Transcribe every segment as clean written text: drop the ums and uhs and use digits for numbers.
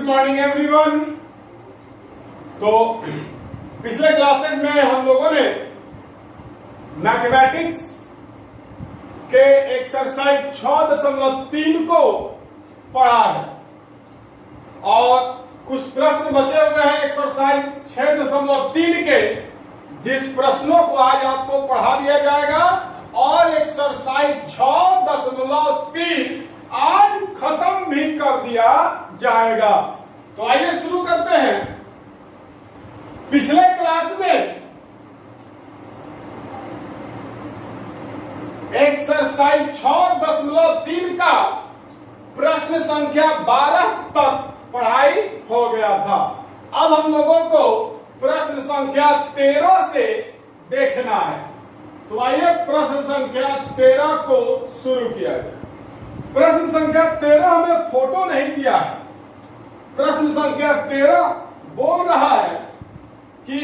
Morning everyone. तो पिछले classes में हम लोगों ने मैथमेटिक्स के एक्सरसाइज 6.3 को पढ़ा है और कुछ प्रश्न बचे हुए हैं एक्सरसाइज 6.3 के, जिस प्रश्नों को आज आपको पढ़ा दिया जाएगा और एक्सरसाइज 6.3 आज खत्म भी कर दिया जाएगा। तो आइए शुरू करते हैं। पिछले क्लास में एक्सरसाइज 6.3 का प्रश्न संख्या 12 तक पढ़ाई हो गया था। अब हम लोगों को प्रश्न संख्या 13 से देखना है। तो आइए प्रश्न संख्या 13 को शुरू किया जाए। प्रश्न संख्या 13 में फोटो नहीं दिया है। प्रश्न संख्या 13 बोल रहा है कि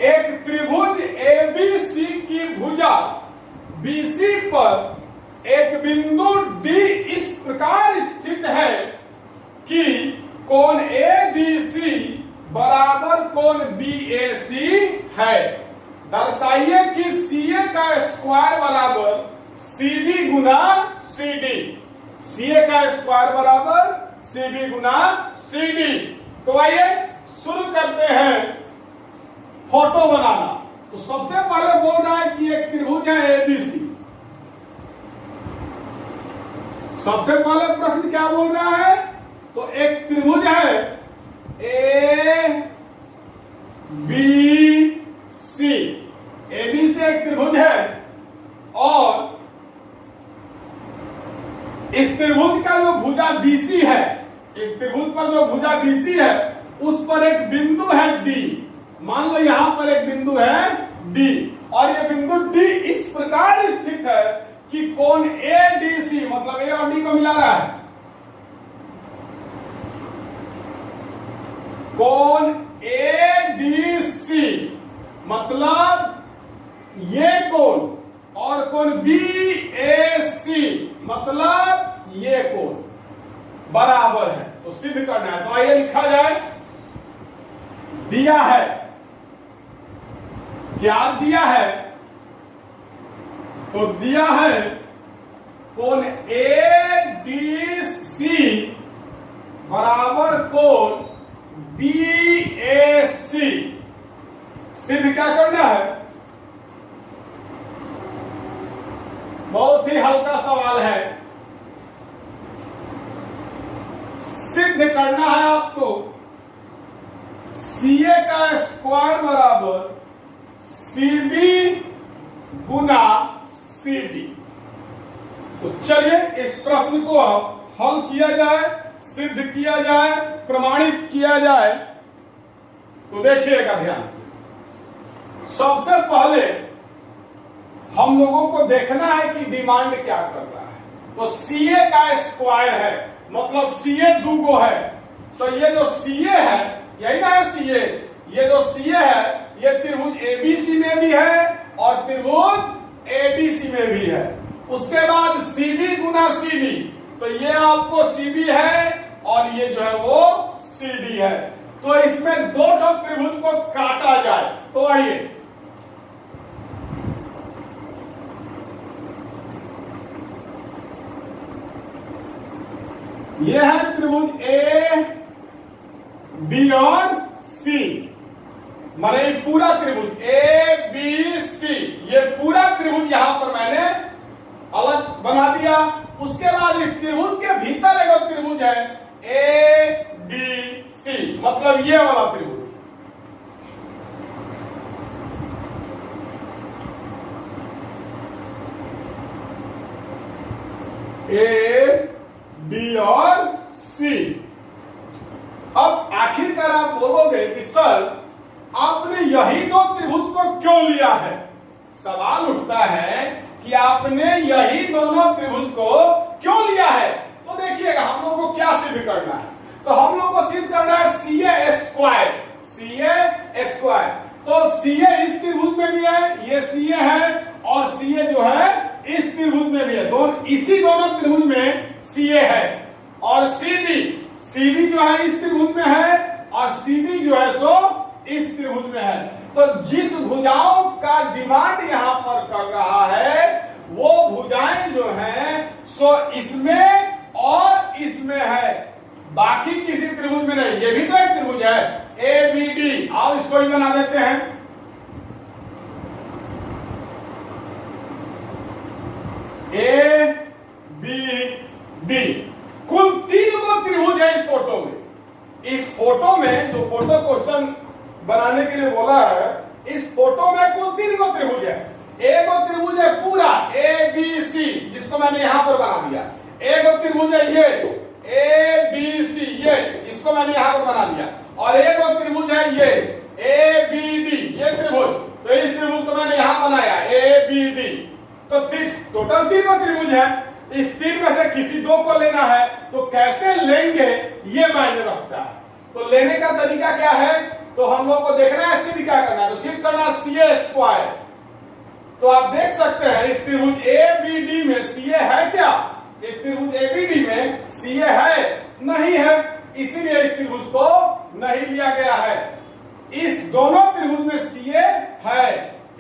एक त्रिभुज एबीसी की भुजा बीसी पर एक बिंदु डी इस प्रकार स्थित है कि कोण एबीसी बराबर कोण बीएसी है। दर्शाइए कि सीए का स्क्वायर बराबर सीबी गुना सीडी। सीए का स्क्वायर बराबर सीबी गुना सीडी। तो आइए शुरू करते हैं फोटो बनाना। तो सबसे पहले बोल रहा है कि एक त्रिभुज है एबीसी। सबसे पहले प्रश्न क्या बोल रहा है? तो एक त्रिभुज है ए बी सी। एबीसी एक त्रिभुज है और इस त्रिभुज का जो भुजा बीसी है, इस त्रिभुज पर जो भुजा बीसी है उस पर एक बिंदु है डी। मान लो यहां पर एक बिंदु है डी और ये बिंदु डी इस प्रकार स्थित है कि कोण एडीसी, मतलब ए और डी को मिला रहा है, कोण एडीसी मतलब ये कोण और कोण बीएसी मतलब ये कोण बराबर है। तो सिद्ध करना है। तो आइए लिखा जाए। दिया है, क्या दिया है? तो दिया है कोण एडीसी बराबर कोण बीएसी। सिद्ध क्या करना है? बहुत ही हल्का सवाल है। सिद्ध करना है आपको सीए का स्क्वायर बराबर सीबी गुना सीडी। तो चलिए इस प्रश्न को अब हल किया जाए, सिद्ध किया जाए, प्रमाणित किया जाए। तो देखिएगा ध्यान से। सबसे पहले हम लोगों को देखना है कि डिमांड क्या कर रहा है। तो सीए का स्क्वायर है मतलब सीए दूगो है। तो ये जो सीए है, यही ना है सीए, ये जो सीए है ये त्रिभुज एबीसी में भी है और त्रिभुज एडीसी में भी है। उसके बाद सीबी गुना सीडी, तो ये आपको सीबी है और ये जो है वो सीडी है। तो इसमें दो त्रिभुज को काटा जाए। तो आइए ये है त्रिभुज ए बी और सी, माने पूरा त्रिभुज ए बी सी, ये पूरा त्रिभुज यहां पर मैंने अलग बना दिया। उसके बाद इस त्रिभुज के भीतर एक त्रिभुज है ए बी सी, मतलब ये वाला त्रिभुज। ए बी और सी। अब आखिरकार आप बोलोगे कि सर आपने यही दो त्रिभुज को क्यों लिया है? सवाल उठता है कि आपने यही दोनों त्रिभुज को क्यों लिया है। तो देखिएगा हम लोग को क्या सिद्ध करना है। तो हम लोग को सिद्ध करना है सीए स्क्वायर। सीए स्क्वायर, तो सीए इस त्रिभुज में भी है, ये सीए है और सीए जो है इस त्रिभुज में भी है। दोनों इसी दोनों त्रिभुज में सीए है और सीबी सीबी जो है इस त्रिभुज में है और सीडी जो है सो इस त्रिभुज में है। तो जिस भुजाओं का डिमांड यहां पर कर रहा है वो भुजाएं जो हैं सो इसमें और इसमें है, बाकी किसी त्रिभुज में नहीं। ये भी तो एक त्रिभुज है ए बी डी, आओ इसको भी बना देते हैं। ए बी डी कुल 3 गो त्रिभुज है इस फोटो में। इस फोटो में जो फोटो क्वेश्चन बनाने के लिए बोला है, इस फोटो में कुल 3 गो त्रिभुज है। एक गो त्रिभुज है पूरा ए बी सी, जिसको मैंने यहां पर बना दिया। एक गो त्रिभुज है ये ए बी सी, ये इसको मैंने यहां पर बना दिया। और एक गो त्रिभुज है ये ए बी डी, ये त्रिभुज। तो इस त्रिभुज को मैंने यहां बनाया ए बी डी। तो टोटल 3 गो त्रिभुज है। इस 3 में से किसी 2 को लेना है, तो कैसे लेंगे ये मायने रखता है। तो लेने का तरीका क्या है, तो हम लोग को देखना है सिद्ध क्या करना है। तो सिद्ध करना सीए स्क्वायर। तो आप देख सकते हैं इस त्रिभुज ए बी डी में सीए है क्या? इस त्रिभुज ए बी डी में सीए है नहीं है, इसीलिए इस त्रिभुज को नहीं लिया गया है। इस दोनों त्रिभुज में सीए है,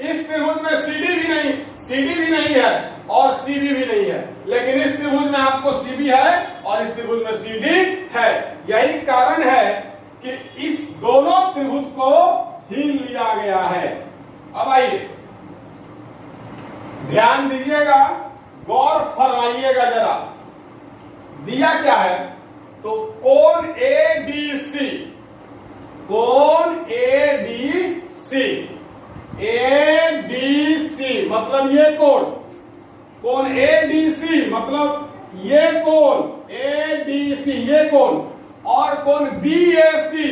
इस त्रिभुज में सीडी भी नहीं है और सीबी भी नहीं है, लेकिन इस त्रिभुज में आपको सीबी है और इस त्रिभुज में सीडी है। यही कारण है कि इस दोनों त्रिभुज को ही लिया गया है। अब आइए ध्यान दीजिएगा, गौर फरमाइएगा जरा। दिया क्या है, तो कोण एडीसी, कोण एडीसी, एडीसी मतलब ये कोण, कोण एडीसी मतलब ये कोण, एडीसी ये कोण, और कोण बीएसी,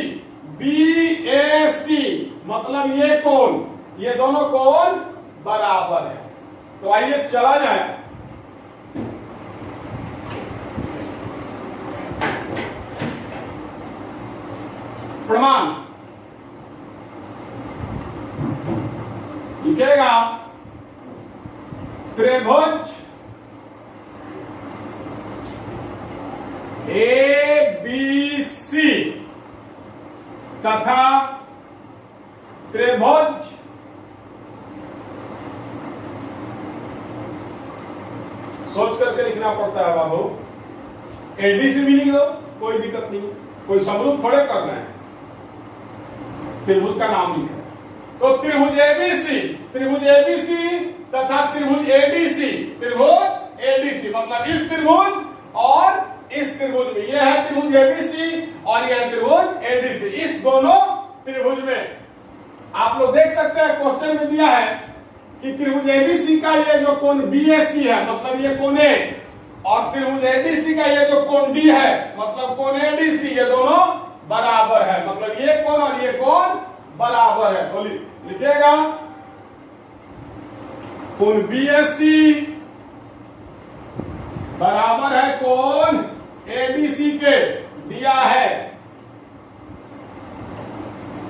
बीएसी मतलब ये कोण, ये दोनों कोण बराबर है। तो आइए चला जाए। प्रमाण लिखेगा, त्रिभुज ए बी सी तथा त्रिभुज सोच करके लिखना पड़ता है बाबू, एडीसी भी लिख दो कोई दिक्कत नहीं, कोई समरूप थोड़े करना है, त्रिभुज का नाम लिखा। तो त्रिभुज एबीसी, त्रिभुज एबीसी तथा त्रिभुज एडीसी, त्रिभुज एडीसी मतलब इस त्रिभुज और इस त्रिभुज में, यह है त्रिभुज एबीसी और यह त्रिभुज एडीसी। इस दोनों त्रिभुज में आप लोग देख सकते हैं क्वेश्चन में दिया है कि त्रिभुज एबीसी का ये जो कोण बीएसी है मतलब ये कोण ए, और त्रिभुज एडीसी का ये जो कोण डी है मतलब कोण एडीसी, ये दोनों बराबर है, मतलब ये कोण और ये कोण बराबर है। तो लिखिएगा कोण बीएसी बराबर है कोण एडीसी के, दिया है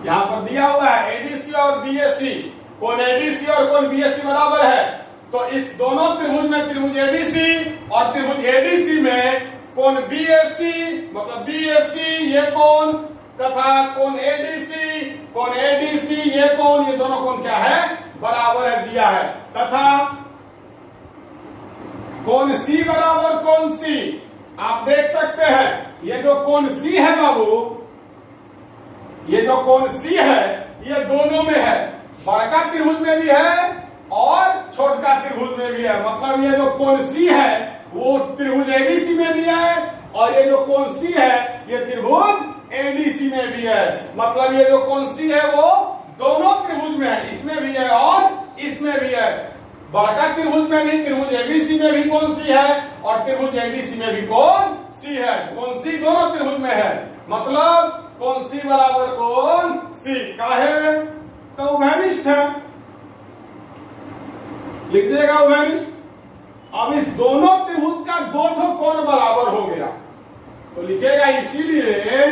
यहां पर दिया हुआ है एडीसी और बीएसी, कोण एडीसी और कोण बीएसी बराबर है। तो इस दोनों त्रिभुज में त्रिभुज एबीसी और त्रिभुज एडीसी में कोण बीएसी मतलब बीएसी ये कोण तथा कोण एडीसी, कोण एडीसी ये कोण, ये दोनों कोण क्या है बराबर है, दिया है। तथा कोण सी बराबर कोण सी, आप देख सकते हैं ये जो कोण सी है बाबू, ये जो कोण सी है ये दोनों में है, बड़का त्रिभुज में भी है और छोटका त्रिभुज में भी है। मतलब ये जो कोण सी है वो त्रिभुज एबीसी में भी है और ये जो कोण सी है ये त्रिभुज एडीसी में भी है। मतलब ये जो कोण सी है वो दोनों त्रिभुज में है, इसमें भी है और इसमें भी है। बड़का त्रिभुज में भी त्रिभुज एबीसी में भी कोण सी है और त्रिभुज एडीसी में भी कोण सी है। कोण सी दोनों त्रिभुज में है, मतलब कोण सी बराबर कोण सी का है तो उभयनिष्ठ है, लिख देगा उभयनिष्ठ। अब इस दोनों त्रिभुज का दो ठो कोण बराबर हो गया तो लिखेगा इसीलिए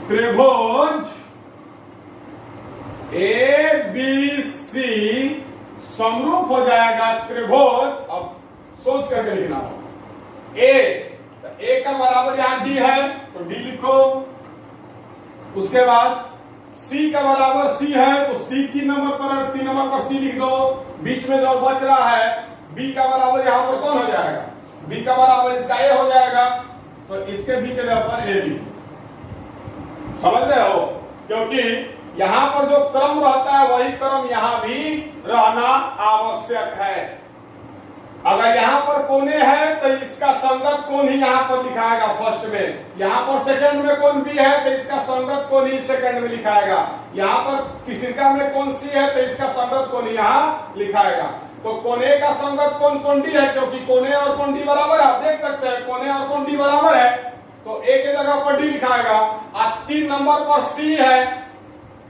त्रिभुज ए बी सी समरूप हो जाएगा त्रिभुज, अब सोच करके लिखना हो, ए, तो ए का बराबर यहां डी है तो डी लिखो। उसके बाद सी का बराबर सी है तो सी 3 नंबर पर, 3 नंबर पर सी लिख दो। बीच में जो बच रहा है बी का बराबर यहां पर कौन हो जाएगा, बी का बराबर इसका ए हो जाएगा, तो इसके बी के जगह पर ए लिखो। समझ रहे हो, क्योंकि यहां पर जो क्रम रहता है वही क्रम यहां भी रहना आवश्यक है। अगर यहां पर कोने है तो इसका संगत कोण ही यहां पर लिखाएगा फर्स्ट में, यहां पर सेकंड में कोण बी है तो इसका संगत कोण ही सेकंड में लिखाएगा, यहां पर तीसरा में कोण सी है तो इसका संगत कोण यहां लिखाएगा। तो कोने का संगत कोण कोण डी है, क्योंकि कोने और कोण डी बराबर है। आप देख सकते हैं कोने और कोण डी बराबर है तो ए के जगह पर डी लिखाएगा। और 3 नंबर पर सी है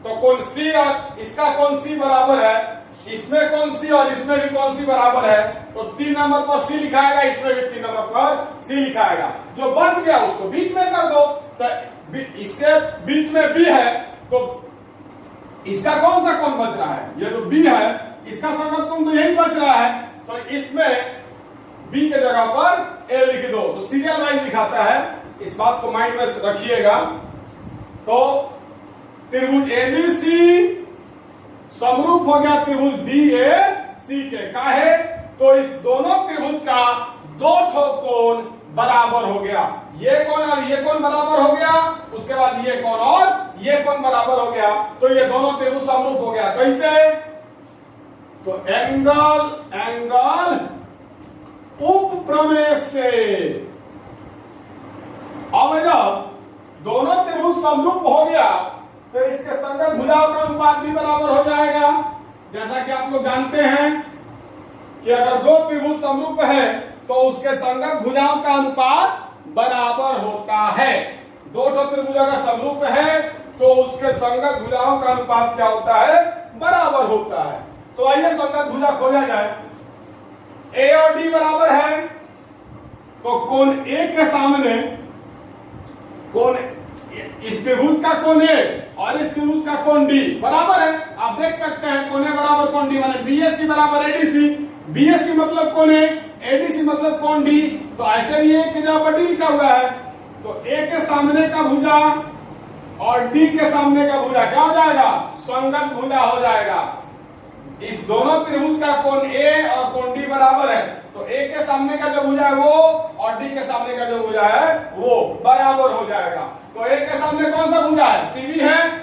तो कोण सी और इसका कोण सी बराबर है, इसमें कौन सी और इसमें भी कौन सी बराबर है, तो 3 नंबर पर सी लिखाएगा, इसमें भी 3 नंबर पर सी लिखाएगा। जो बच गया उसको बीच में कर दो, तो इसके बीच में बी है तो इसका कौन सा कोण बच रहा है, ये जो बी है इसका संगत कोण तो यही बच रहा है, तो इसमें बी के जगह पर ए लिख दो। तो सीरियल वाइज लिखाता है, इस बात को माइंड में रखिएगा। तो त्रिभुज एबीसी समरूप हो गया त्रिभुज डी ए सी के, काहे तो इस दोनों त्रिभुज का 2 ठो कोण बराबर हो गया, ये कोण और ये कोण बराबर हो गया, उसके बाद ये कोण और ये कोण बराबर हो गया, तो ये दोनों त्रिभुज समरूप हो गया। कैसे, तो एंगल उपप्रमेय से। अब जब दोनों त्रिभुज समरूप हो गया तो इसके संगत भुजाओं का अनुपात भी बराबर हो जाएगा। जैसा कि आप लोग जानते हैं कि अगर 2 त्रिभुज समरूप है तो उसके संगत भुजाओं का अनुपात बराबर होता है। 2 त्रिभुज अगर समरूप है तो उसके संगत भुजाओं का अनुपात क्या होता है, बराबर होता है। तो आइए संगत भुजा खोजा जाए। ए और डी बराबर है तो कोण ए के सामने कोण इस त्रिभुज का कोण ए और इस त्रिभुज का कोण डी बराबर है। आप देख सकते हैं कोण ए बराबर कोण डी, माने बीएससी बराबर एडीसी, बीएससी मतलब कोण ए, एडीसी मतलब कोण डी, तो ऐसे भी एक के जगह पर डी लिखा हुआ है। तो ए के सामने का भुजा और डी के सामने का भुजा क्या हो जाएगा, संगत भुजा हो जाएगा। इस दोनों त्रिभुज का कोण ए और कोण डी बराबर है, तो ए के सामने का जो भुजा है वो और डी के सामने का जो भुजा है वो बराबर हो जाएगा। तो ए के सामने कौन सा भुजा है, सीबी है।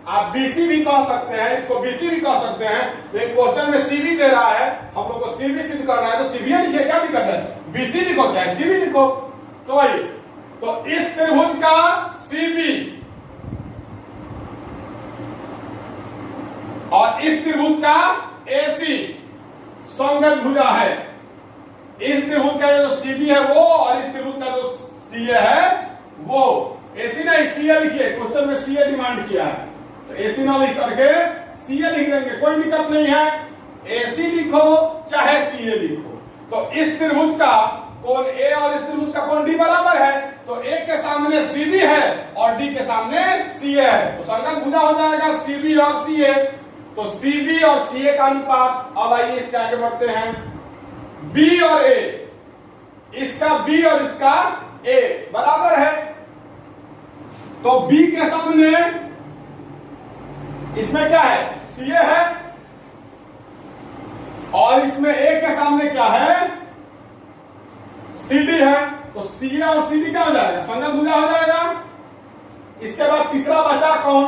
आप बीसी भी कह सकते हैं, इसको बीसी भी कह सकते हैं, लेकिन क्वेश्चन में सीबी दे रहा है, हम लोग को सीबी सिद्ध करना है तो सीबी लिखिए, क्या दिक्कत है, बीसी लिखो चाहे सीबी लिखो। तो वही, तो इस त्रिभुज का सीबी और इस त्रिभुज का एसी संगत भुजा है। इस त्रिभुज का जो सीबी है वो और इस त्रिभुज का जो सीए है वो, एसी नहीं सीए लिखिए, क्वेश्चन में सीए डिमांड किया है तो एसी ना लिख करके सीए लिख देंगे, कोई दिक्कत नहीं है। एसी लिखो चाहे सीए लिखो। तो इस त्रिभुज का कोण ए और इस त्रिभुज का कोण डी बराबर है, तो ए के सामने सीबी है और डी के सामने सीए है, तो संगत भुजा हो जाएगा सीबी और सीए। तो सीबी और सीए का अनुपात, अब आइए इसके आगे बढ़ते हैं, बी और ए, इसका बी और इसका ए बराबर है, तो बी के सामने इसमें क्या है, सीए है, और इसमें ए के सामने क्या है, सीडी है, तो सीए और सीडी क्या हो जाएगा, संगत भुजा हो जाएगा। इसके बाद तीसरा बचा कौन,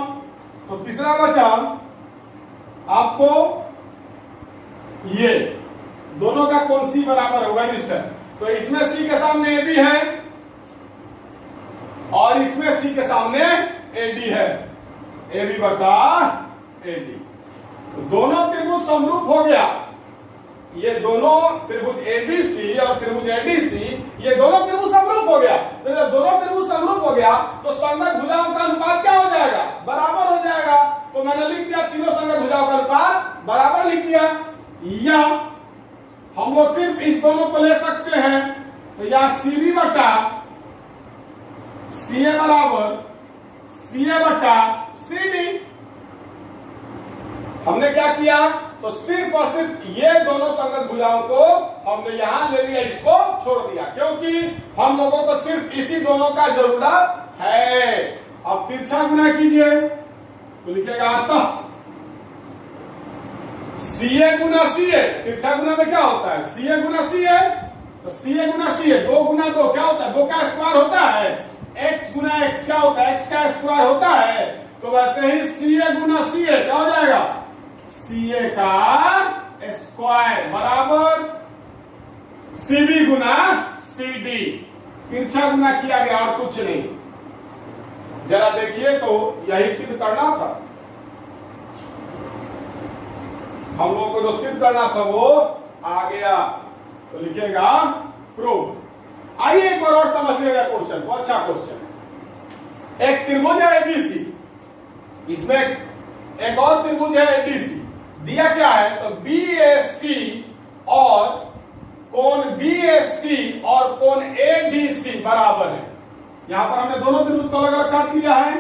तो तीसरा बचा आपको ये दोनों का कोण सी बराबर होगा मिस्टर, तो इसमें सी के सामने ए बी है और इसमें सी के सामने ए डी है, ए बी बटा ए डी। तो दोनों त्रिभुज समरूप हो गया, ये दोनों त्रिभुज एबीसी और त्रिभुज एडीसी, ये दोनों त्रिभुज समरूप हो गया। तो जब दोनों त्रिभुज समरूप हो गया तो संगत भुजाओं का अनुपात क्या हो जाएगा, बराबर हो जाएगा। तो मैंने लिख दिया तीनों संगत भुजाओं का अनुपात बराबर लिख दिया, या हम लोग सिर्फ इस दोनों को ले सकते हैं, तो यहां सीबी बटा सीए बराबर सीए बटा सीडी। हमने क्या किया, तो सिर्फ और सिर्फ ये दोनों संगत भुजाओं को हमने यहां ले लिया, इसको छोड़ दिया, क्योंकि हम लोगों को सिर्फ इसी दोनों का जरूरत है। अब तिरछा गुना कीजिए तो लिखेगा अतः CA गुना CA। तिरछा गुना में क्या होता है? CA गुना CA, तो CA गुना CA, 2 गुना 2 क्या होता है? 2 का स्क्वायर होता है। x गुना x क्या होता है? x का स्क्वायर होता है। तो वैसे ही CA गुना CA क्या हो जाएगा? CA का स्क्वायर बराबर CB गुना CD। तिरछा गुना किया गया और कुछ नहीं। जरा देखिए तो यही सिद्ध करना था हम लोगों को, जो सिद्ध करना था वो आ गया। तो लिखेगा प्रूव। आइए एक बार और समझ लीजिएगा क्वेश्चन को, अच्छा क्वेश्चन है। एक त्रिभुज है एबीसी, इसमें एक और त्रिभुज है एडीसी। दिया क्या है? तो बीएसी और कोण बीएसी और कोण एडीसी बराबर है। यहां पर हमने दोनों त्रिभुज को अलग अलग काट लिया है।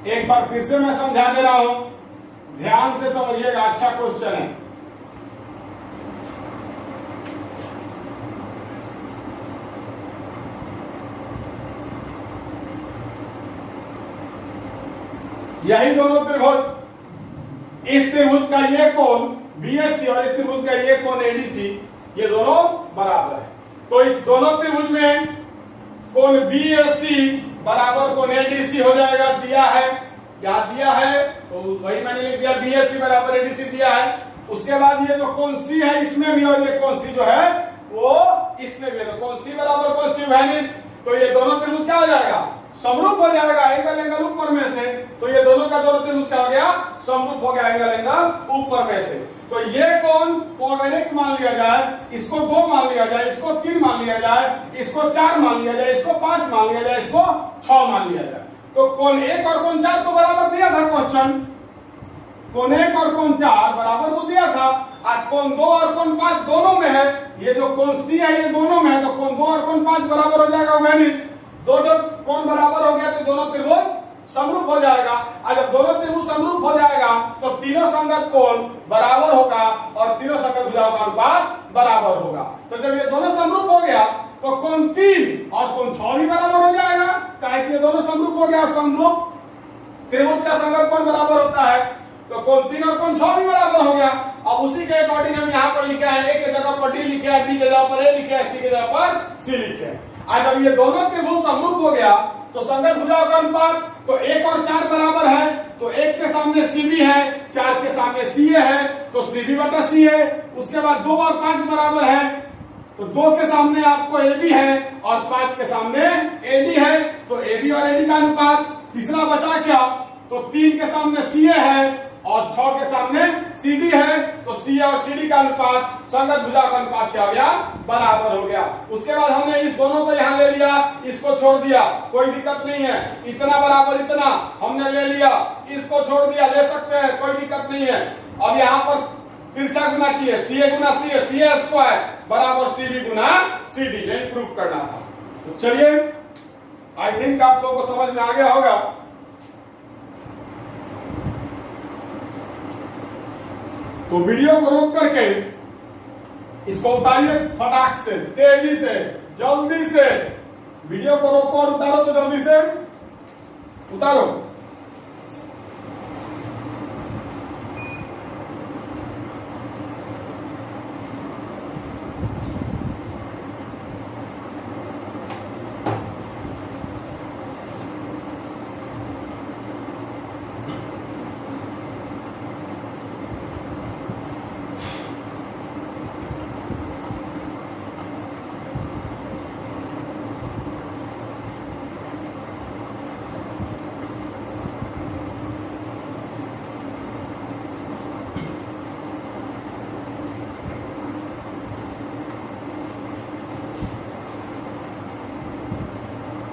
एक बार फिर से मैं समझा दे रहा हूं, ध्यान से समझिएगा, अच्छा क्वेश्चन है। यही दोनों त्रिभुज, इस त्रिभुज का ये कोण बीएससी और इस त्रिभुज का ये कोण एडीसी, ये दोनों बराबर है। तो इस दोनों त्रिभुज में कोण बीएससी बराबर कोण एडीसी हो जाएगा। दिया है, यहां दिया है तो वही मैंने लिख दिया, बीएससी बराबर एडीसी दिया है। उसके बाद ये जो कोण सी है इसमें भी, और ये कोण सी जो है वो इसमें भी है। तो कोण सी बराबर कोण सी वैनिश, तो ये दोनों त्रिभुज क्या हो जाएगा? समरूप हो जाएगा। एंगल एंगल ऊपर में से, तो ये दोनों का दोनों त्रिभुज क्या हो गया? समरूप हो गया, एंगल एंगल ऊपर में से। तो ये कोण 1 मान लिया जाए, इसको 2 मान लिया जाए, इसको 3 मान लिया जाए, इसको 4 मान लिया जाए, इसको 5 मान लिया जाए, इसको 6 मान लिया जाए। तो कोण 1 और कोण 4 तो बराबर दिया था क्वेश्चन। कोण 1 और कोण 4 बराबर तो दिया था। आज कोण 2 और कोण 5 दोनों में है। ये जो कोण सी है ये दोनों में है, तो कोण 2 और कोण 5 बराबर हो जाएगा वैनिश। दो जो कोण बराबर हो गया तो दोनों त्रिभुज समरूप हो जाएगा। और जब दोनों त्रिभुज समरूप हो जाएगा तो तीनों संगत कोण बराबर होगा और तीनों संगत भुजाओं का अनुपात बराबर होगा। तो जब ये दोनों समरूप हो गया तो कोण 3 और कोण 6 भी बराबर हो जाएगा। काहे कि ये दोनों समरूप हो गया और समरूप त्रिभुज का संगत कोण बराबर होता है। तो कोण 3 और कोण 6 भी बराबर हो गया। अब उसी के अकॉर्डिंग हम यहाँ पर लिखा है, ए के जगह पर डी लिखे है, बी के जगह पर ए लिखे है, सी के जगह पर सी लिखे है। आज जब ये दोनों त्रिभुज समरूप हो गया तो संगत भुजाओं का अनुपात, तो 1 और 4 बराबर है, तो 1 के सामने CB है, 4 के सामने CA है, तो CB बटा C है। उसके बाद 2 और 5 बराबर है, तो 2 के सामने आपको AB है और 5 के सामने AD है, तो AB और AD का अनुपात। तीसरा बचा क्या? तो 3 के सामने CA है और 6 के सामने CD है, तो CA और CD का अनुपात, संगत भुजा का अनुपात क्या हो गया? बराबर हो गया। उसके बाद हमने इस दोनों को यहां ले लिया, इसको छोड़ दिया, कोई दिक्कत नहीं है। इतना बराबर इतना हमने ले लिया, इसको छोड़ दिया, ले सकते हैं, कोई दिक्कत नहीं है। अब यहाँ पर तिरछा गुना किए, CA गुना CA, CA स्क्वायर बराबर CB गुना CD, यही प्रूफ करना था। तो चलिए, आई थिंक आप लोगों को समझ में आ गया होगा। तो वीडियो को रोक करके इसको उतारिए फटाक से, तेजी से, जल्दी से। वीडियो को रोको और उतारो, तो जल्दी से उतारो।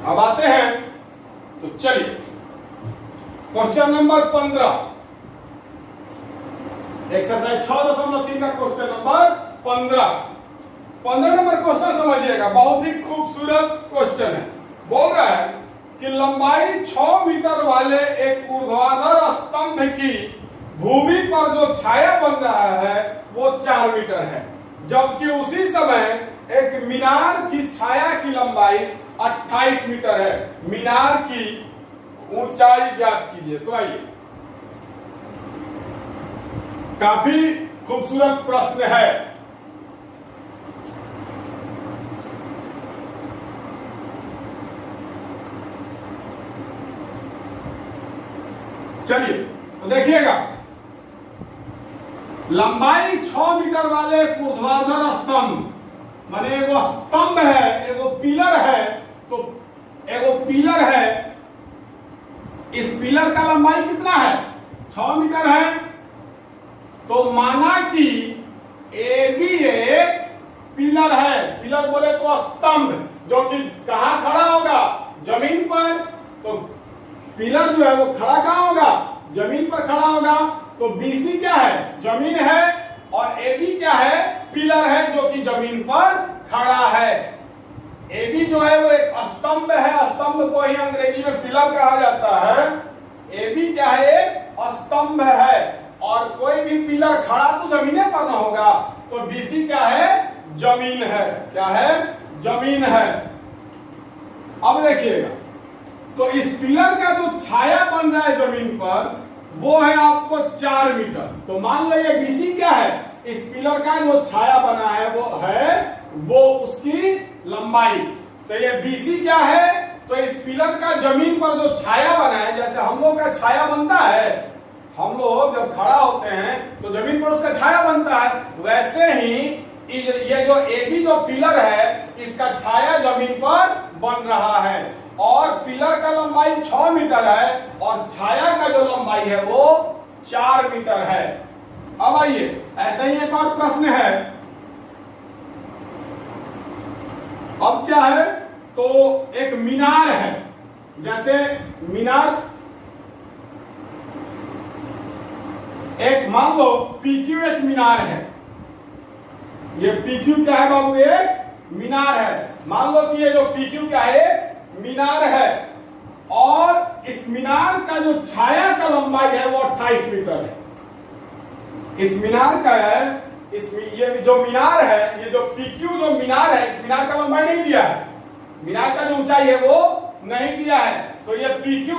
अब आते हैं, तो चलिए क्वेश्चन नंबर 15, एक्सरसाइज 6.3 का क्वेश्चन नंबर 15 नंबर क्वेश्चन समझिएगा, बहुत ही खूबसूरत क्वेश्चन है। बोल रहा है कि लंबाई 6 मीटर वाले एक ऊर्ध्वाधर स्तंभ की भूमि पर जो छाया बन रहा है वो 4 मीटर है, जबकि उसी समय एक मीनार की छाया की लंबाई 28 मीटर है। मीनार की ऊंचाई ज्ञात कीजिए। तो आइए, काफी खूबसूरत प्रश्न है। चलिए तो देखिएगा, लंबाई 6 मीटर वाले ऊर्ध्वाधर स्तंभ, माने एगो स्तंभ है, एगो पिलर है, तो एगो पिलर है, इस पिलर का लंबाई कितना है? 6 मीटर है। तो माना कि ए भी एक पिलर है। पिलर बोले तो स्तंभ, जो कि कहां खड़ा होगा? जमीन पर। तो पिलर जो है वो खड़ा कहां होगा? जमीन पर खड़ा होगा। तो बीसी क्या है? जमीन है, और एबी क्या है? पिलर है, जो कि जमीन पर खड़ा है। एबी जो है वो एक स्तंभ है, स्तंभ को ही अंग्रेजी में पिलर कहा जाता है। एबी क्या है? एक स्तंभ है, और कोई भी पिलर खड़ा तो जमीने पर ना होगा। तो बीसी क्या है? जमीन है। क्या है? जमीन है। अब देखिएगा, तो इस पिलर का जो छाया बन रहा है जमीन पर, वो है आपको 4 मीटर। तो मान लो ये बीसी क्या है? इस पिलर का जो छाया बना है वो उसकी लंबाई। तो ये बीसी क्या है? तो इस पिलर का जमीन पर जो छाया बना है, जैसे हम लोग का छाया बनता है, हम लोग जब खड़ा होते हैं तो जमीन पर उसका छाया बनता है, वैसे ही ये जो एबी जो पिलर है, इसका छाया जमीन पर बन रहा है। और पिलर का लंबाई 6 मीटर है, और छाया का जो लंबाई है वो 4 मीटर है। अब आइए, ऐसा ही एक और प्रश्न है। अब क्या है? तो एक मीनार है, जैसे मीनार एक, मान लो पीक्यू एक मीनार है। ये पीक्यू क्या है बाबू? एक मीनार है। मान लो कि ये जो पीक्यू क्या है? मीनार है, और इस मीनार का जो छाया का लंबाई है वो 28 मीटर है। इस मीनार का है, ये जो मीनार है, ये जो पीक्यू जो मीनार है, इस मीनार का लंबाई नहीं दिया है। मीनार का जो ऊंचाई है वो नहीं दिया है। तो ये पीक्यू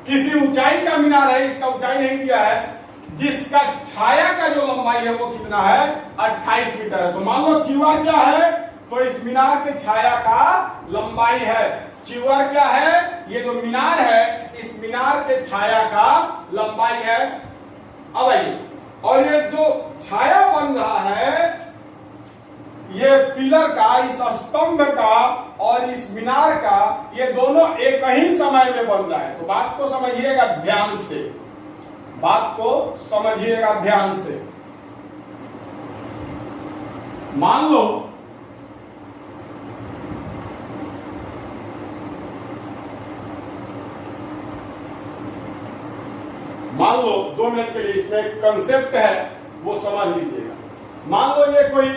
किसी ऊंचाई का मीनार है, इसका ऊंचाई नहीं दिया है, जिसका छाया का जो लंबाई है वो कितना है? 28 मीटर है। तो मान लो क्यूआर क्या है? तो इस मीनार के छाया का लंबाई है। क्यूआर क्या है? ये जो मीनार है, इस मीनार के छाया का लंबाई है। अब आइए, और ये जो छाया बन रहा है, ये पिलर का, इस स्तंभ का और इस मीनार का, ये दोनों एक ही समय में बन रहा है। तो बात को समझिएगा ध्यान से, बात को समझिएगा ध्यान से। मान लो मान लो 2 मिनट के लिए इसमें एक कंसेप्ट है, वो समझ लीजिएगा। मान लो ये कोई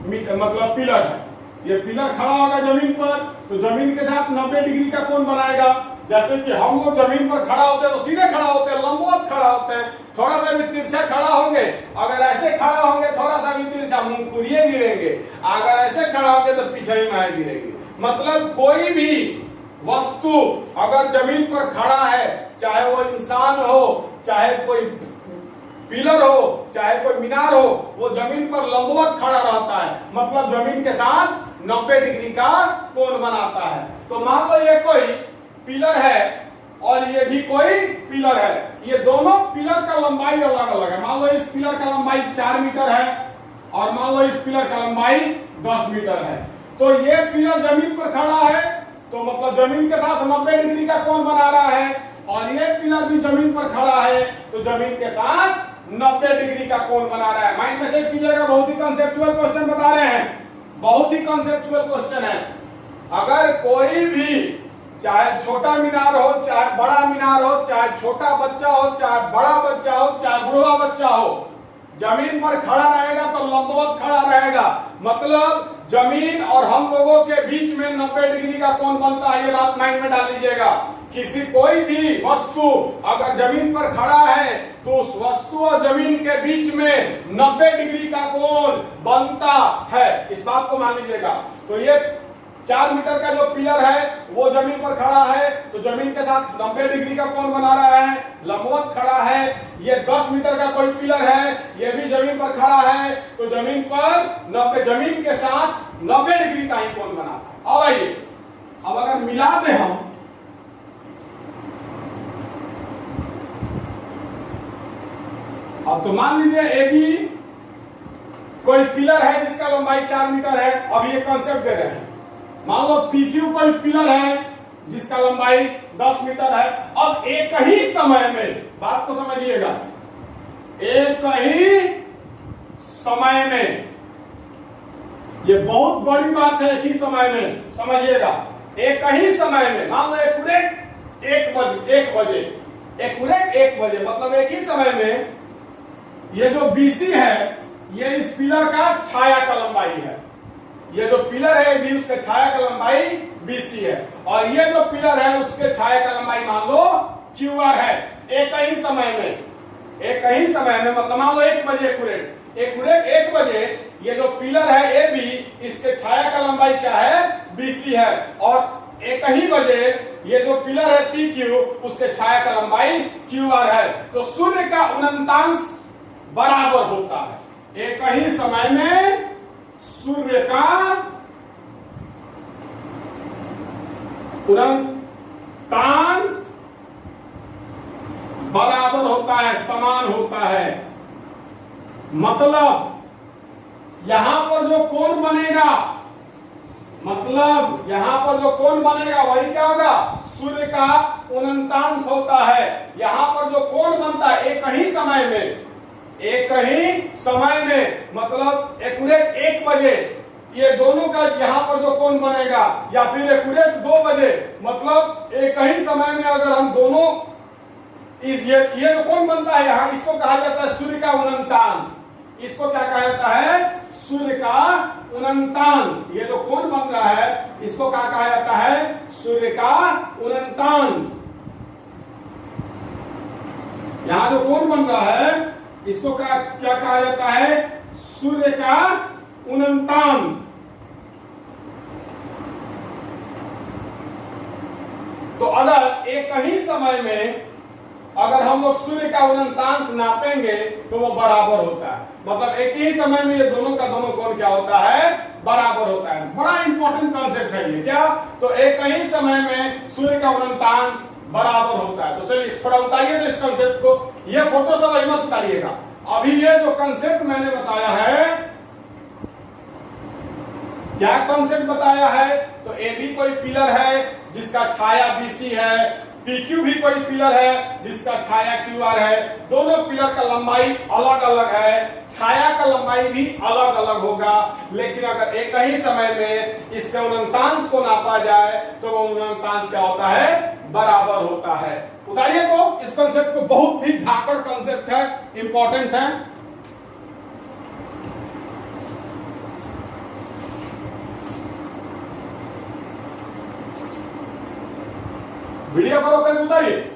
मतलब पिलर है, ये पिलर खड़ा होगा जमीन पर, तो जमीन के साथ 90 डिग्री का कोण बनाएगा। जैसे कि हम लोग जमीन पर खड़ा होते हैं तो सीधे खड़ा होते हैं, लंबवत खड़ा होते हैं, थोड़ा सा भी तिरछा खड़ा होंगे, अगर ऐसे खड़ा होंगे थोड़ा सा भी तिरछा, मुंह कुरिए गिरेंगे, अगर ऐसे खड़ा होंगे तो पीछे ही मार गिरेंगे। मतलब कोई भी वस्तु अगर जमीन पर खड़ा है, चाहे वो इंसान हो, चाहे कोई पिलर हो, चाहे कोई मीनार हो, वो जमीन पर लंबवत खड़ा रहता है, मतलब जमीन के साथ 90 डिग्री का कोण बनाता है। तो मान लो ये कोई पिलर है और ये भी कोई पिलर है, ये दोनों पिलर का लंबाई अलग अलग है। मान लो इस पिलर का लंबाई 4 मीटर है और मान लो इस पिलर का लंबाई 10 मीटर है। तो ये पिलर जमीन पर खड़ा है, तो मतलब जमीन के साथ 90 डिग्री का कोण बना रहा है, और ये पिलर भी जमीन पर खड़ा है तो जमीन के साथ 90 डिग्री का कोण बना रहा है। माइंड में सेट कीजिएगा, बहुत ही कंसेप्चुअल क्वेश्चन बता रहे हैं, बहुत ही कंसेप्चुअल क्वेश्चन है। अगर कोई भी, चाहे छोटा मीनार हो, चाहे बड़ा मीनार हो, चाहे छोटा बच्चा हो, चाहे बड़ा बच्चा हो, चाहे बूढ़ा बच्चा हो, जमीन पर खड़ा रहेगा तो लंबवत खड़ा रहेगा, मतलब जमीन और हम लोगों के बीच में 90 डिग्री का कोण बनता है। ये बात माइंड में डाल लीजिएगा। किसी कोई भी वस्तु अगर जमीन पर खड़ा है तो उस वस्तु और जमीन के बीच में 90 डिग्री का कोण बनता है। इस बात को मान लीजिएगा। तो ये 4 मीटर का जो पिलर है वो जमीन पर खड़ा है तो जमीन के साथ 90 डिग्री का कोण बना रहा है, लंबवत खड़ा है। ये 10 मीटर का कोई पिलर है, ये भी जमीन पर खड़ा है तो जमीन पर 90 जमीन के साथ 90 डिग्री का ही कोण बनाता है। और आइए अब अगर मिला दें हम, अब तो मान लीजिए ए बी कोई पिलर है जिसका लंबाई 4 मीटर है। अब ये कॉन्सेप्ट दे रहे हैं, मान लो पी क्यू कोई पिलर है जिसका लंबाई 10 मीटर है। अब एक ही समय में, बात को समझिएगा, एक ही समय में, ये बहुत बड़ी बात है, एक ही समय में, समझिएगा, एक ही समय में, मान लो एक्यूरेट 1 बजे मतलब एक ही समय में ये जो बीसी है ये इस पिलर का छाया का लंबाई है। ये जो पिलर है भी उसके छाया का लंबाई बीसी है और ये जो पिलर है उसके छाया का लंबाई मान लो क्यूआर है। एक ही समय में मतलब मान लो 1 बजे एक्यूरेट 1 बजे ये जो पिलर है ए बी इसके छाया का लंबाई क्या है, बीसी है। और एक ही बजे ये जो पिलर है पी क्यू उसके छाया का लंबाई क्यू आर है। तो सूर्य का अनंतांश बराबर होता है। एक ही समय में सूर्य का अनंतांश बराबर होता है, समान होता है। मतलब यहां पर जो कोण बनेगा, मतलब यहां पर जो कोण बनेगा वही क्या होगा, सूर्य का अनंतांश होता है। यहां पर जो कोण बनता है एक ही समय में मतलब एक्यूरेट 1 बजे ये दोनों का यहां पर जो कोण बनेगा, या फिर एक्यूरेट 2 बजे मतलब एक ही समय में अगर हम दोनों ये जो कोण बनता है यहाँ, इसको कहा जाता है सूर्य का अनंतांश। इसको क्या कहा जाता है, सूर्य का अनंतांश। ये जो कोण बन रहा है इसको क्या कहा जाता है, सूर्य का अनंतांश। यहां जो कोण बन रहा है इसको क्या कहा जाता है, सूर्य का अनंतांश। तो अगर एक ही समय में अगर हम लोग सूर्य का अनंतांश नापेंगे तो वो बराबर होता है। मतलब एक ही समय में ये दोनों का दोनों कोण क्या होता है, बराबर होता है। बड़ा इंपॉर्टेंट कॉन्सेप्ट है ये। क्या, तो एक ही समय में सूर्य का अनंतांश बराबर होता है। तो चलिए थोड़ा उतारिए तो इस कॉन्सेप्ट को, ये फोटो सब अभी मत उतारिएगा। अभी ये जो कॉन्सेप्ट मैंने बताया है, क्या कॉन्सेप्ट बताया है, तो ए बी कोई पिलर है जिसका छाया बीसी है, पीक्यू भी कोई पिलर है जिसका छाया क्यूआर है। दोनों पिलर का लंबाई अलग अलग है, छाया का लंबाई भी अलग अलग होगा। लेकिन अगर एक ही समय में इसके अनंतांश को नापा जाए तो वो अनंतांश क्या होता है, बराबर होता है। उतारिए तो इस कॉन्सेप्ट को, बहुत ही धाकड़ कॉन्सेप्ट है, इंपॉर्टेंट है। वीडियो करो कर उतारिए।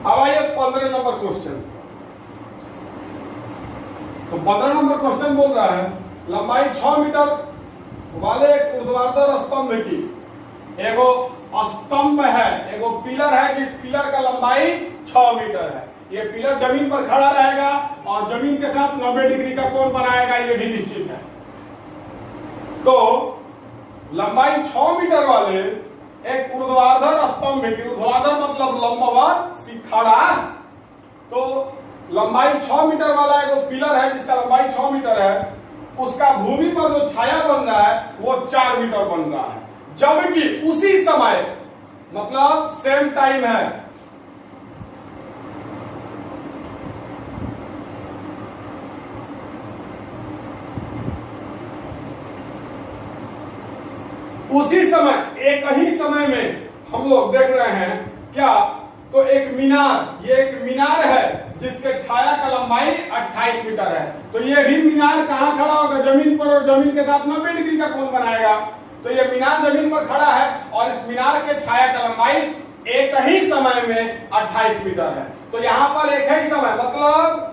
अब आइए 15 नंबर क्वेश्चन। तो 15 नंबर क्वेश्चन बोल रहा है, लंबाई 6 मीटर वाले एक ऊर्ध्वाधर स्तंभ की, एगो स्तंभ है, एगो पिलर है जिस पिलर का लंबाई 6 मीटर है। ये पिलर जमीन पर खड़ा रहेगा और जमीन के साथ 90 डिग्री का कोण बनाएगा, ये भी निश्चित है। तो लंबाई 6 मीटर वाले एक ऊर्ध्वाधर स्तंभ की, ऊर्ध्वाधर मतलब लंबवत खड़ा, तो लंबाई 6 मीटर वाला एक पिलर है जिसका लंबाई 6 मीटर है, उसका भूमि पर जो छाया बन रहा है वो 4 मीटर बन रहा है। जबकि उसी समय मतलब सेम टाइम है, उसी समय एक ही समय में हम लोग देख रहे हैं क्या, तो एक मीनार, ये एक मीनार है जिसके छाया का लंबाई 28 मीटर है। तो ये भी मीनार कहाँ खड़ा होगा, जमीन पर, और जमीन के साथ 90 डिग्री का कोण बनाएगा। तो ये मीनार जमीन पर खड़ा है और इस मीनार के छाया का लंबाई एक ही समय में 28 मीटर है। तो यहां पर एक ही समय मतलब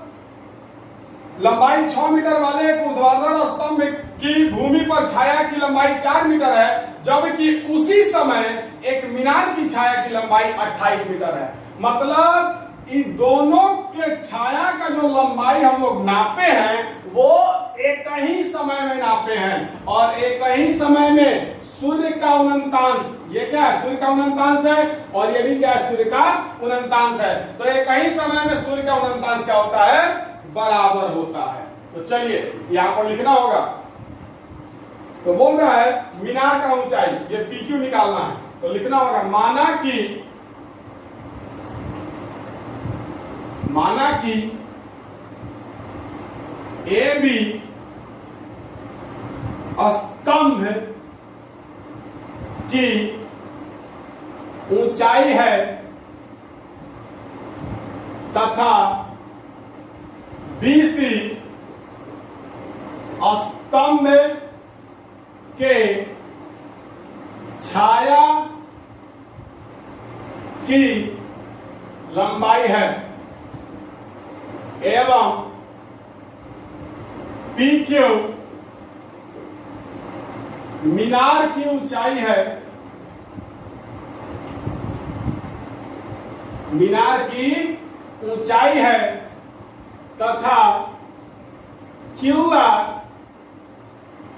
लंबाई 6 मीटर वाले एक ऊर्ध्वाधर स्तंभ की भूमि पर छाया की लंबाई 4 मीटर है, जबकि उसी समय एक मीनार की छाया की लंबाई 28 मीटर है। मतलब इन दोनों के छाया का जो लंबाई हम लोग नापे हैं वो एक ही समय में नापे हैं, और एक ही समय में सूर्य का उनंतांश, ये क्या है, सूर्य का उनंतांश है, और ये भी क्या है, सूर्य का उनंतांश है। तो एक ही समय में सूर्य का उनंतांश क्या होता है, बराबर होता है। तो चलिए यहां पर लिखना होगा। तो बोल रहा है मीनार का ऊंचाई, ये PQ निकालना है। तो लिखना होगा माना कि AB स्तंभ की ऊंचाई है तथा BC स्तंभ के छाया की लंबाई है, एवं PQ मीनार की ऊंचाई है, मीनार की ऊंचाई है तथा QR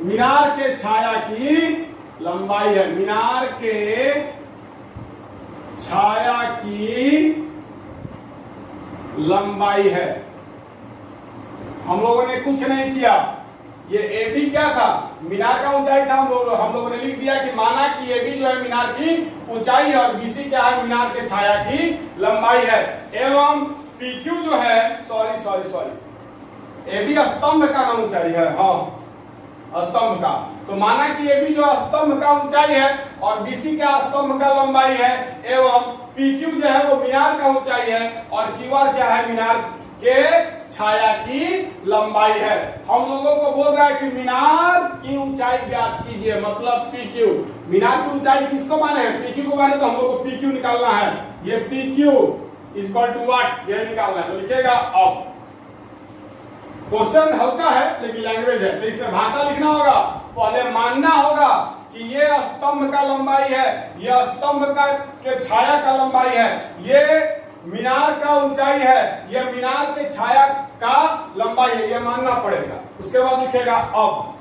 मीनार के छाया की लंबाई है, मीनार के छाया की लंबाई है। हम लोगों ने कुछ नहीं किया, ये AB क्या था, मीनार का ऊंचाई था। हम लोगों ने लिख दिया कि माना कि AB जो है मीनार की ऊंचाई है, और BC क्या है, मीनार के छाया की लंबाई है, एवं PQ जो है, सॉरी AB स्तंभ का नाम ऊंचाई है, हाँ स्तंभ का। तो माना कि AB जो स्तंभ का ऊंचाई है और BC का स्तंभ का लंबाई है, एवं PQ जो है वो मीनार का ऊंचाई है, और QR क्या है, मीनार के छाया की लंबाई है। हम लोगों को बोल रहा है कि मीनार की ऊंचाई ज्ञात कीजिए, मतलब PQ। मीनार की ऊंचाई किसको माने हैं, PQ को माने, तो हम लोग को PQ निकालना है। ये PQ इक्वल टू व्हाट, ये निकालना है। तो लिखेगा ऑफ। क्वेश्चन हल्का है लेकिन लैंग्वेज है, तो इसमें भाषा लिखना होगा। पहले मानना होगा कि ये स्तंभ का लंबाई है, ये स्तंभ का के छाया का लंबाई है, ये मीनार का ऊंचाई है, ये मीनार के छाया का लंबाई है, ये मानना पड़ेगा। उसके बाद लिखेगा अब।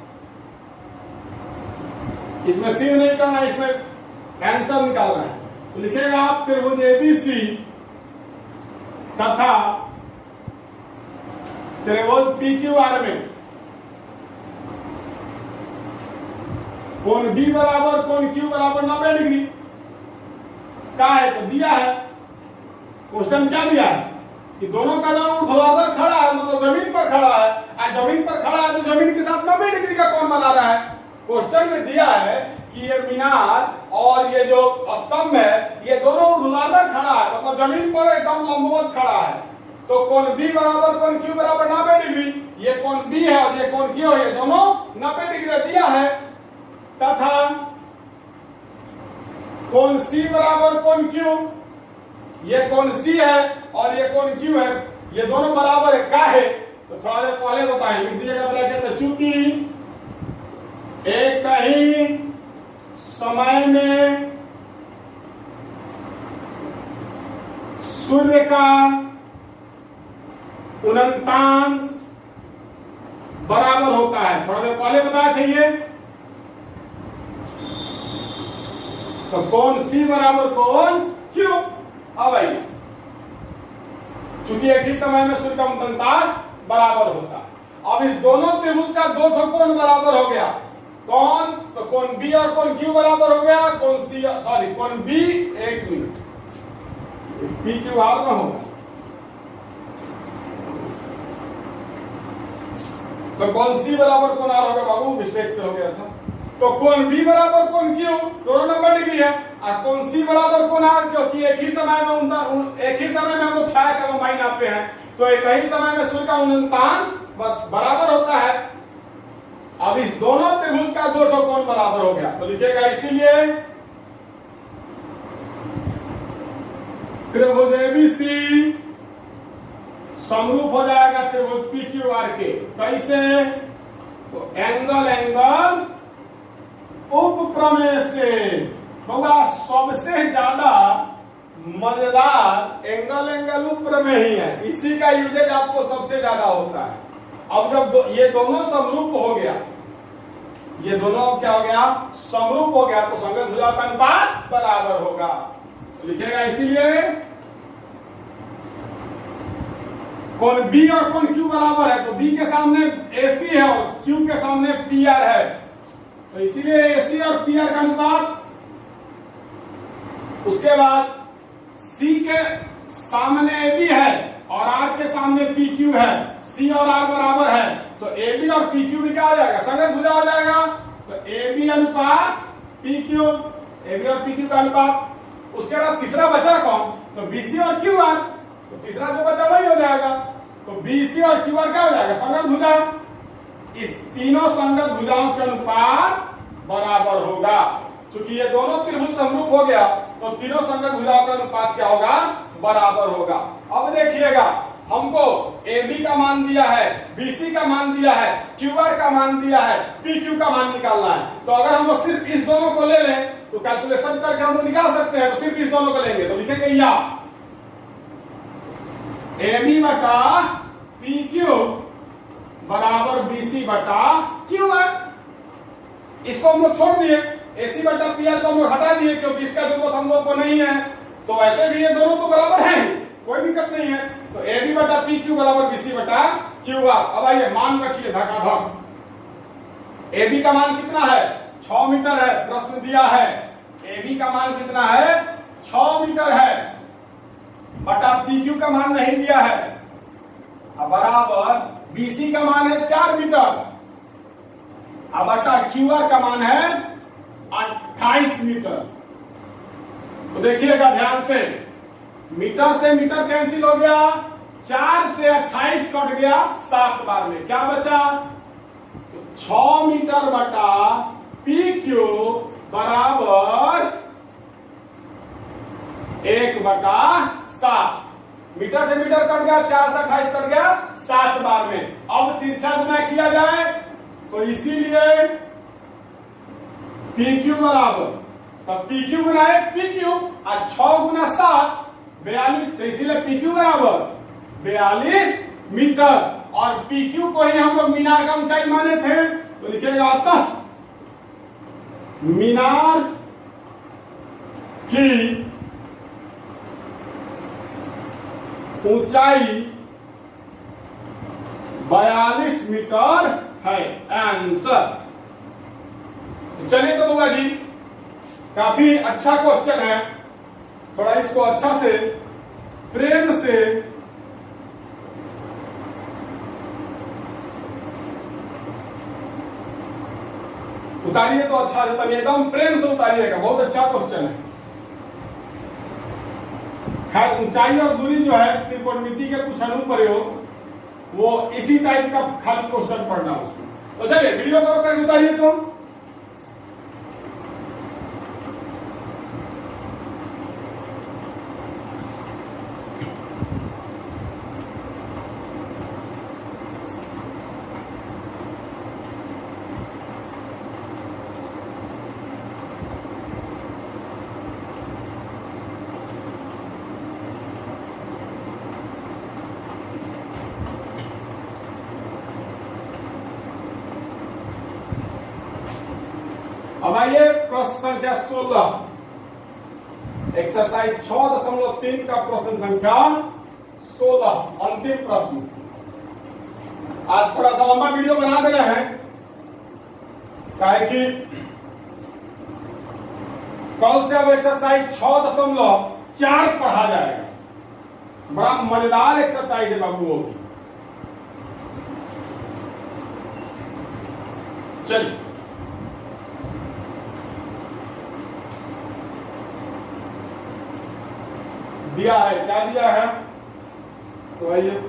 इसमें सी नहीं करना, इसमें आंसर निकालना है। तो लिखेगा आप त्रिभुज ABC तथा त्रिभुज PQR में कोण B बराबर कोण Q बराबर 90 डिग्री का है। तो दिया है, क्वेश्चन क्या दिया है कि दोनों का नाम ऊर्ध्वाधर खड़ा है, मतलब जमीन पर खड़ा है, और जमीन पर खड़ा है तो जमीन के साथ 90 डिग्री का कोण बना रहा है। क्वेश्चन में दिया है कि ये मीनार और ये जो स्तंभ है ये दोनों ऊर्ध्वाधर खड़ा है, मतलब जमीन पर एकदम लंबवत खड़ा है। तो कोण B बराबर कोण Q बराबर 90 डिग्री, ये कोण B है और ये कोण Q है, ये दोनों 90 डिग्री दिया है, तथा कोण C बराबर कोण Q, ये कोण C है और ये कोण Q है, ये दोनों बराबर है, का है। तो थोड़ा देर पहले बताएं, लिख दीजिएगा ब्रैकेट में, चूंकि एक ही समय में सूर्य का उनंतांश बराबर होता है। थोड़ा देर पहले बताया था ये। तो कोण C बराबर कोण Q। अब आइए, चूंकि एक ही समय में सूर्य का उनंतांश बराबर होता है। अब इस दोनों त्रिभुज का दो ठो कोण बराबर हो गया। कौन, तो कोण B और कोण Q बराबर हो गया, कोण C सॉरी कोण B, एक मिनट, PQR में होगा। तो कोण C बराबर कोण R होगा, बाबू मिस्टेक से हो गया था। तो तो कोण बी बराबर कोण क्यू दोनों 90 डिग्री है, और कोण सी बराबर कोण आर, क्योंकि एक ही समय में हम लोग छाया का लंबाई नापते हैं, तो एक ही समय में सूर्य का उल्टांश बस बराबर होता है। अब इस दोनों त्रिभुज का दो कोण बराबर हो गया, तो लिखिएगा इसीलिए त्रिभुज एबीसी समरूप हो जाएगा त्रिभुज पीक्यूआर के। कैसे? तो एंगल उपप्रमेय से होगा। सबसे ज्यादा मजेदार एंगल उपप्रमेय ही है, इसी का यूजेज आपको सबसे ज्यादा होता है। अब जब ये दोनों समरूप हो गया, ये दोनों क्या हो गया? समरूप हो गया, तो संगत भुजा का अनुपात बराबर होगा। तो लिखेगा इसीलिए कोण बी और कोण क्यू बराबर है, तो बी के सामने एसी है और क्यू के सामने पीआर है, तो इसीलिए एसी और पीआर का अनुपात। उसके बाद सी के सामने एबी है और आर के सामने पी क्यू है, सी और आर बराबर है, तो एबी और पी क्यू भी क्या हो जाएगा? संगत भुजा हो जाएगा। तो एबी अनुपात पी क्यू, एबी और पी क्यू का अनुपात। उसके बाद तीसरा बचा कौन? तो बीसी और क्यू आर, तो तीसरा जो बचा वही हो जाएगा। तो बीसी और क्यू आर क्या हो जाएगा? संगत भुजा। इस तीनों संगत भुजाओं के अनुपात बराबर होगा। चूंकि ये दोनों त्रिभुज समरूप हो गया, तो तीनों संगत भुजाओं का अनुपात क्या होगा? बराबर होगा। अब देखिएगा, हमको AB का मान दिया है, BC का मान दिया है, QR का मान दिया है, PQ का मान निकालना है। तो अगर हम लोग सिर्फ इस दोनों को ले लें तो कैलकुलेशन करके हम लोग निकाल सकते हैं। तो सिर्फ इस दोनों को लेंगे तो लिखेंगे या AB बटा PQ बराबर BC बटा QR। इसको हम लोग छोड़ दिए, AC बटा PR को हम लोग हटा दिए, क्योंकि इसका जरूरत हम लोग को नहीं है। तो ऐसे भी ये दोनों तो बराबर है, कोई दिक्कत नहीं है। तो AB बटा PQ बराबर BC बटा QR। अब आइए मान रखिए धकाधक। AB का मान कितना है? 6 मीटर है, प्रश्न दिया है। AB का मान कितना है? 6 मीटर है, बटा PQ का मान नहीं दिया है, अब बराबर BC का मान है 4 मीटर, अब बटा QR का मान है 28 मीटर। तो देखिएगा ध्यान से मीटर कैंसिल हो गया, 4 से 28 कट गया 7 बार में, क्या बचा? तो 6 मीटर बटा PQ बराबर 1 बटा 7। मीटर से मीटर कट गया, 4 से 28 कट गया 7 बार में। अब तिरछा गुना किया जाए तो इसीलिए PQ बराबर, तब PQ गुना है PQ और 6 गुना 7 42, तो इसीलिए PQ बराबर 42 मीटर। और PQ को ही हम लोग मीनार का ऊंचाई माने थे, तो लिखेगा अतः मीनार की ऊंचाई 42 मीटर है आंसर। चलिए तो बुआ जी, काफी अच्छा क्वेश्चन है, थोड़ा इसको अच्छा से प्रेम से उतारिए तो अच्छा से, तभी एकदम प्रेम से उतारिएगा, बहुत अच्छा क्वेश्चन है। खैर ऊंचाई और दूरी जो है त्रिकोणमिति के कुछ अनुप्रयोग, वो इसी टाइप का खाली क्वेश्चन पढ़ना उसमें। तो चलिए वीडियो को करके उतारिए तो। अब आइए प्रश्न संख्या 16, एक्सरसाइज 6.3 का प्रश्न संख्या 16, अंतिम प्रश्न। आज थोड़ा सा लंबा वीडियो बना दे रहे हैं, काहे कि कल से अब एक्सरसाइज 6.4 पढ़ा जाएगा। बड़ा मजेदार एक्सरसाइज है बाबुओं की। चलिए दिया है। क्या दिया है? तो आइए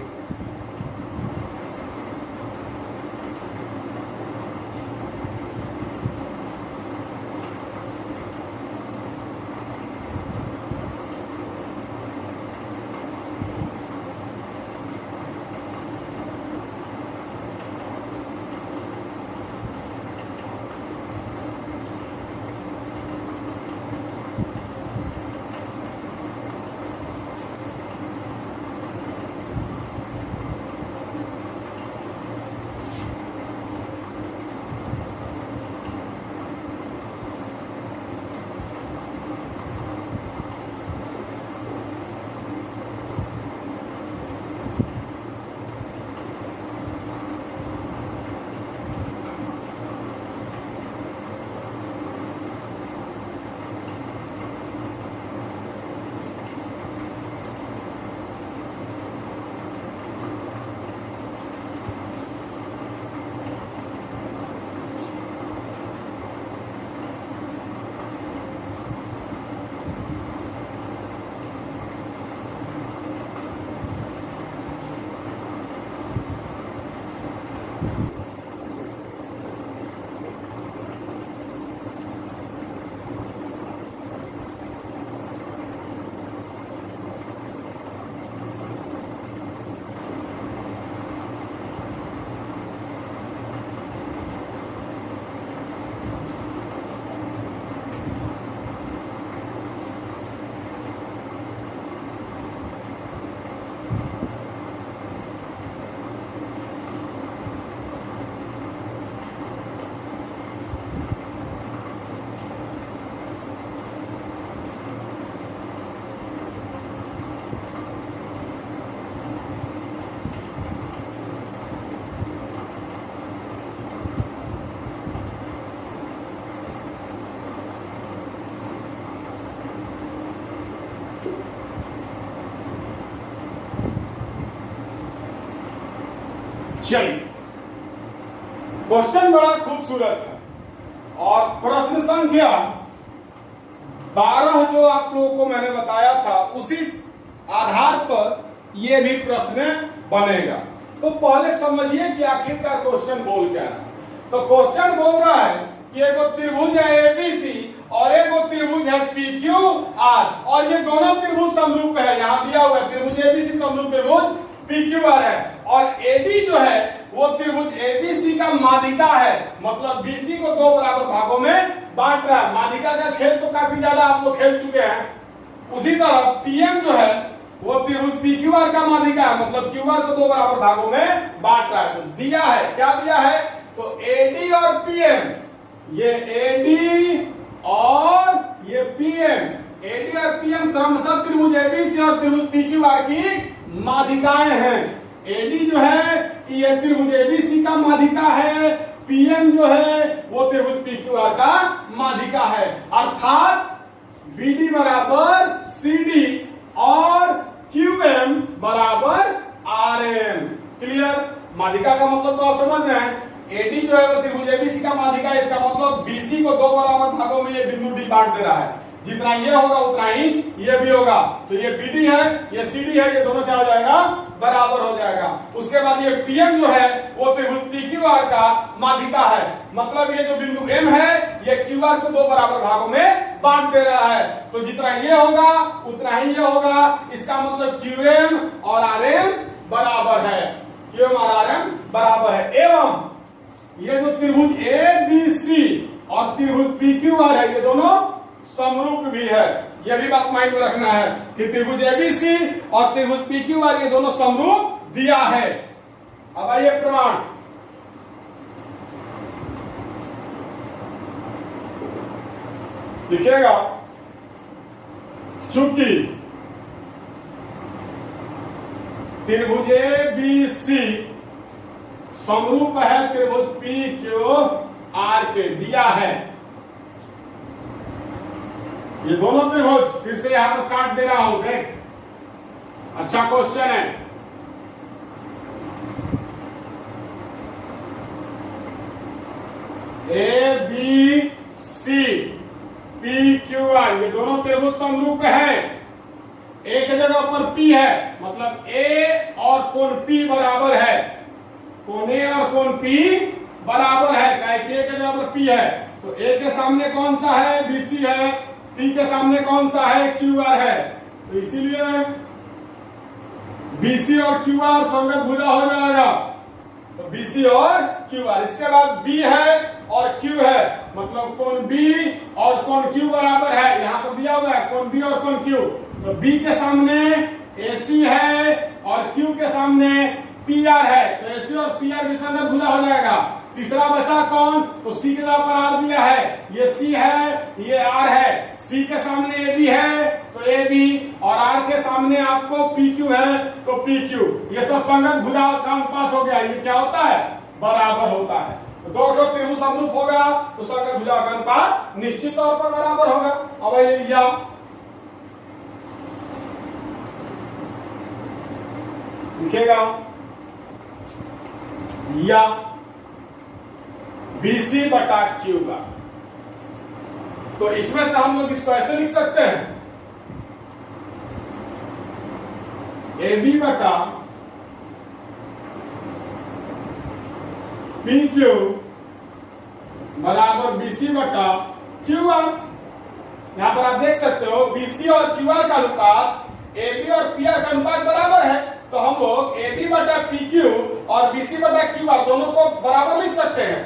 चलिए, क्वेश्चन बड़ा खूबसूरत है और प्रश्न संख्या 12 जो आप लोगों को मैंने बताया था उसी आधार पर यह भी प्रश्न बनेगा। तो पहले समझिए कि आखिरकार क्वेश्चन बोल क्या रहा है। तो क्वेश्चन बोल रहा है कि एक त्रिभुज है एबीसी और एक त्रिभुज है पीक्यू आर और ये दोनों त्रिभुज समरूप है। यहां दिया हुआ है त्रिभुज एबीसी समरूप त्रिभुज पीक्यूआर है और एडी जो है वो त्रिभुज एबीसी का माध्यिका है, मतलब बीसी को दो बराबर भागों में बांट रहा है। माध्यिका का खेल तो काफी ज्यादा आप लोग खेल चुके हैं। उसी तरह पीएम जो है वो त्रिभुज पीक्यूआर का माध्यिका है, मतलब क्यूआर को दो बराबर भागों में बांट रहा है। तो दिया है, क्या दिया है? तो एडी और पीएम, ये एडी और ये पीएम, एडी और पीएम क्रमशः त्रिभुज एबीसी और त्रिभुज पीक्यूआर की माध्यिकाएं हैं। एडी जो है ये त्रिभुज एबीसी का माध्यिका है, पीएम जो है वो त्रिभुज पीक्यूआर का माध्यिका है। अर्थात बीडी बराबर सीडी और क्यूएम बराबर आरएम। क्लियर? माध्यिका का मतलब तो आप समझ रहे हैं। एडी जो है वो त्रिभुज एबीसी का माध्यिका है, इसका मतलब बीसी को दो बराबर भागों में ये बिंदु डी बांट दे रहा है। जितना ये होगा उतना ही ये भी होगा। तो ये बीडी है, ये सीडी है, ये दोनों क्या हो जाएगा? बराबर हो जाएगा। उसके बाद ये पीएम जो है वो त्रिभुज पीक्यूआर का माध्यिका है, मतलब ये जो बिंदु एम है ये क्यूआर को दो बराबर भागों में बांट दे रहा है। तो जितना ये होगा उतना ही ये होगा। इसका मतलब क्यूएम और आरएम बराबर है, क्यूएम और आरएम बराबर है। एवं ये जो त्रिभुज एबीसी और त्रिभुज पीक्यूआर है ये दोनों समरूप भी है। यह भी बात माइंड में रखना है कि त्रिभुज एबीसी और त्रिभुज पीक्यूआर ये दोनों समरूप दिया है। अब आइए प्रमाण। लिखिएगा, चूंकि त्रिभुज एबीसी समरूप है त्रिभुज पीक्यूआर के, दिया है। ये दोनों त्रिभुज फिर से यहां पर काट दे रहा हूं, देख, अच्छा क्वेश्चन है। A B C P Q R ये दोनों त्रिभुज समरूप है। ए की जगह पर पी है, मतलब ए और कोण पी बराबर है, कोण ए और कोण पी बराबर है, ए की जगह पर पी है, तो ए के सामने कौन सा है, बीसी है, पी के सामने कौन सा है, क्यू आर है, तो इसीलिए बीसी और क्यू आर संगत भुजा हो जाएगा, तो बीसी और क्यू आर। इसके बाद बी है और क्यू है, मतलब कोण बी और कोण क्यू बराबर है, यहां पर दिया हुआ है कोण बी और कोण क्यू, तो बी के सामने एसी है और क्यू के सामने पी आर है, तो एसी और पी आर भी संगत भुजा हो जाएगा। तीसरा बचा कौन, तो सी के जगह पर आर दिया है, ये सी है ये आर है, सी के सामने ए बी है तो ए बी और आर के सामने आपको पी क्यू है तो पी क्यू, ये सब संगत भुजा का अनुपात हो गया, ये क्या होता है, बराबर होता है। तो दो त्रिभुज समरूप होगा तो संगत भुजा का अनुपात निश्चित तौर पर बराबर होगा। अब या लिखेगा या बीसी बटा क्यू का, तो इसमें से हम लोग इसको ऐसे लिख सकते हैं, ए बी बटा पी क्यू बराबर बीसी बटा क्यू आर। यहां पर आप देख सकते हो बीसी और क्यू आर का अनुपात ए बी और पी आर का अनुपात बराबर है, तो हम लोग ए बी बटा पी क्यू और बीसी बटा क्यू आर दोनों को बराबर लिख सकते हैं।